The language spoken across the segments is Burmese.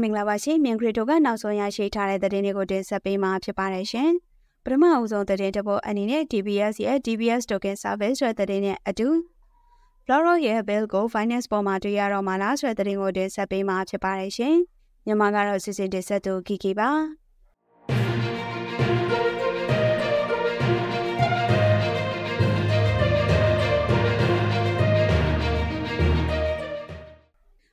မင်္ဂလာပါရှင်မြန်ခရစ်တိုကနောက်ဆုံးရရှိထားတဲ့သတင်းတွေကိုတင်ဆက်ပေးမှာဖြစ်ပါတယ်ရှင်ပထမအဦးဆုံးသတင်းတစ်ပုဒ်အနေနဲ့ DBS ရဲ့ DBS token service ဆိုတဲ့သတင်းနဲ့အတူ Referral ရဲ့ bill ကို finance ပေါ်မှာတွေ့ရတော့မှာလားဆိုတဲ့သတင်းကိုတင်ဆက်ပေးမှာဖြစ်ပါတယ်ရှင်မြန်မာကတော့စစ်စစ်တင်ဆက်သူကီကီပါ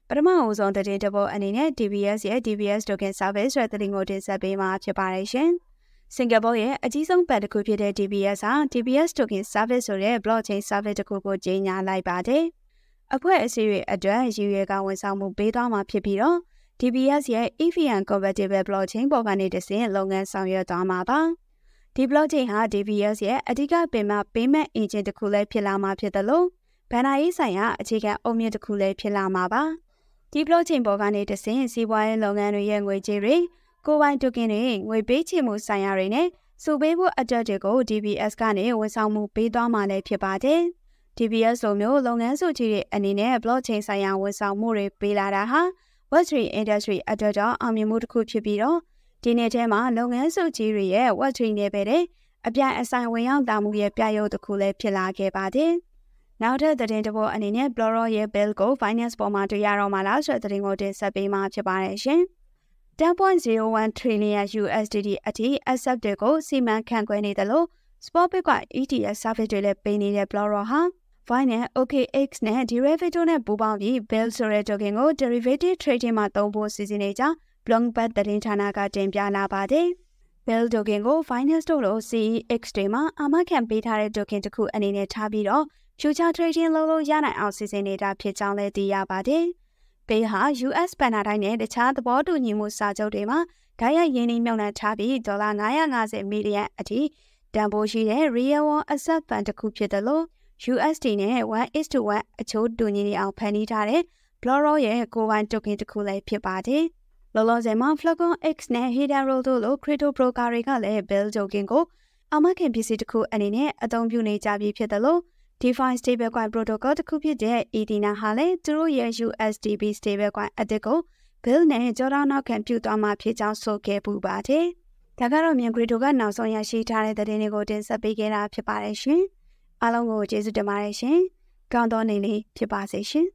ပထမအဦးဆုံးသတင်းတစ်ပုဒ်အနေနဲ့ DBS ရဲ့ DBS token service ဆိုတဲ့သတင်းကိုတင်ဆက်ပေးမှာဖြစ်ပါတယ်ရှင်။စင်ကာပူရဲ့အကြီးဆုံးဘဏ်တစ်ခုဖြစ်တဲ့ DBS ဟာ DBS token service ဆိုတဲ့ blockchain service တစ်ခုကိုကြေညာလိုက်ပါတယ်။အဖွဲ့အစည်းတွေအတွက်ရည်ရွယ်ကဝန်ဆောင်မှုပေးသွားမှာဖြစ်ပြီးတော့ DBS ရဲ့ EVM compatible blockchain ပေါ်ကနေတဆင့်လုပ်ငန်းဆောင်ရွက်သွားမှာပါ။ဒီ blockchain ဟာ DBS ရဲ့အဓိကpayment engine တစ်ခုလည်းဖြစ်လာမှာဖြစ်တယ်လို့ဘဏ္ဍာရေးဆိုင်ရာအခြေခံအုတ်မြစ်တစ်ခုလည်းဖြစ်လာမှာပါ။ဒီ blockchain ပေါ်ကနေတဆင့်စီးပွားရေးလုပ်ငန်းတွေရဲ့ငွေကြေးတွေကိုယ်ပိုင် token တွေငွေပေးချေမှုဆိုင်ရာတွေနဲ့စုပေးဖို့အတွက်တွေကို DBS ကနေဝန်ဆောင်မှုပေးသွားမှာလည်းဖြစ်ပါတယ်။ DBS လိုမျိုးလုပ်ငန်းစုကြီးတွေအနေနဲ့ blockchain ဆိုင်ရာဝန်ဆောင်မှုတွေပေးလာတာဟာ Web3 industry အတွက်တော့အောင်မြင်မှုတစ်ခုဖြစ်ပြီးတော့ဒီနေ့ထဲမှာလုပ်ငန်းစုကြီးတွေရဲ့ Web3 နယ်ပယ်တဲ့အပြိုင်အဆိုင်ဝင်ရောက်လာမှုရဲ့ပြရုပ်တစ်ခုလည်းဖြစ်လာခဲ့ပါတယ်။နောက်ထပ်သတင်းတစ်ပုဒ်အနေနဲ့ Referral ရဲ့ bill ကို finance ပေါ်မှာတွေ့ရတော့မှာလားဆိုတဲ့သတင်းကိုတင်ဆက်ပေးမှာဖြစ်ပါတယ်ရှင်။ 10.01 trillion USDT အထိ asset တွေကိုစီမံခန့်ခွဲနေတယ်လို့ Spot Bitcoin ETF service တွေလည်းပေးနေတဲ့ Referral ဟာ Finance OKX နဲ့ derivative နဲ့ပူးပေါင်းပြီး bill ဆိုတဲ့ token ကို derivative trading မှာသုံးဖို့စီစဉ်နေကြောင်း Bloomberg သတင်းဌာနကတင်ပြလာပါတယ်။ bill token ကို Finance တို့လို CEX တွေမှာအာမခံပေးထားတဲ့ token တစ်ခုအနေနဲ့ထားပြီးတော့future trading လုပ်လို့ရနိုင်အောင်စီစဉ်နေတာဖြစ်ကြောင်းလည်းသိရပါတယ်။ bill ဟာ US ဘဏ္ဍာတိုင်းနဲ့တခြားသဘောတူညီမှုစာချုပ်တွေမှာဓာတ်ရိုက်ရင်းနှီးမြှုပ်နှံထားပြီးဒေါ်လာ950မီလီယံအထိတန်ဖိုးရှိတဲ့ real world asset fund တစ်ခုဖြစ်တယ်လို့ USD နဲ့ 1:1 အချိုးတူညီနေအောင်ဖန်တီးထားတဲ့ Referral ရဲ့ကိုယ်ပိုင် token တစ်ခုလည်းဖြစ်ပါတယ်။လောလောဆယ်မှာ Falcon X နဲ့ Hidden Roll တို့လို crypto broker တွေကလည်း bill token ကိုအာမခံပစ္စည်းတစ်ခုအနေနဲ့အသုံးပြုနေကြပြီဖြစ်တယ်လို့DeFi stablecoin protocol တစ်ခုဖြစ်တဲ့ Ethena ဟာလည်းသူတို့ရဲ့ USDB stablecoin အသစ်ကို bill နဲ့ကြောတောင်းနောက်ခံပြုသွားမှာဖြစ်ကြောင်းဆိုခဲ့ပူပါတယ်။ဒါကတော့မြန်ခရစ်တိုကနောက်ဆုံးရရှိထားတဲ့သတင်းတွေကိုတင်ဆက်ပေးခဲ့တာဖြစ်ပါတယ်ရှင်။အားလုံးကိုကျေးဇူးတင်ပါတယ်ရှင်။ကောင်းသောနေ့လေးဖြစ်ပါစေရှင်။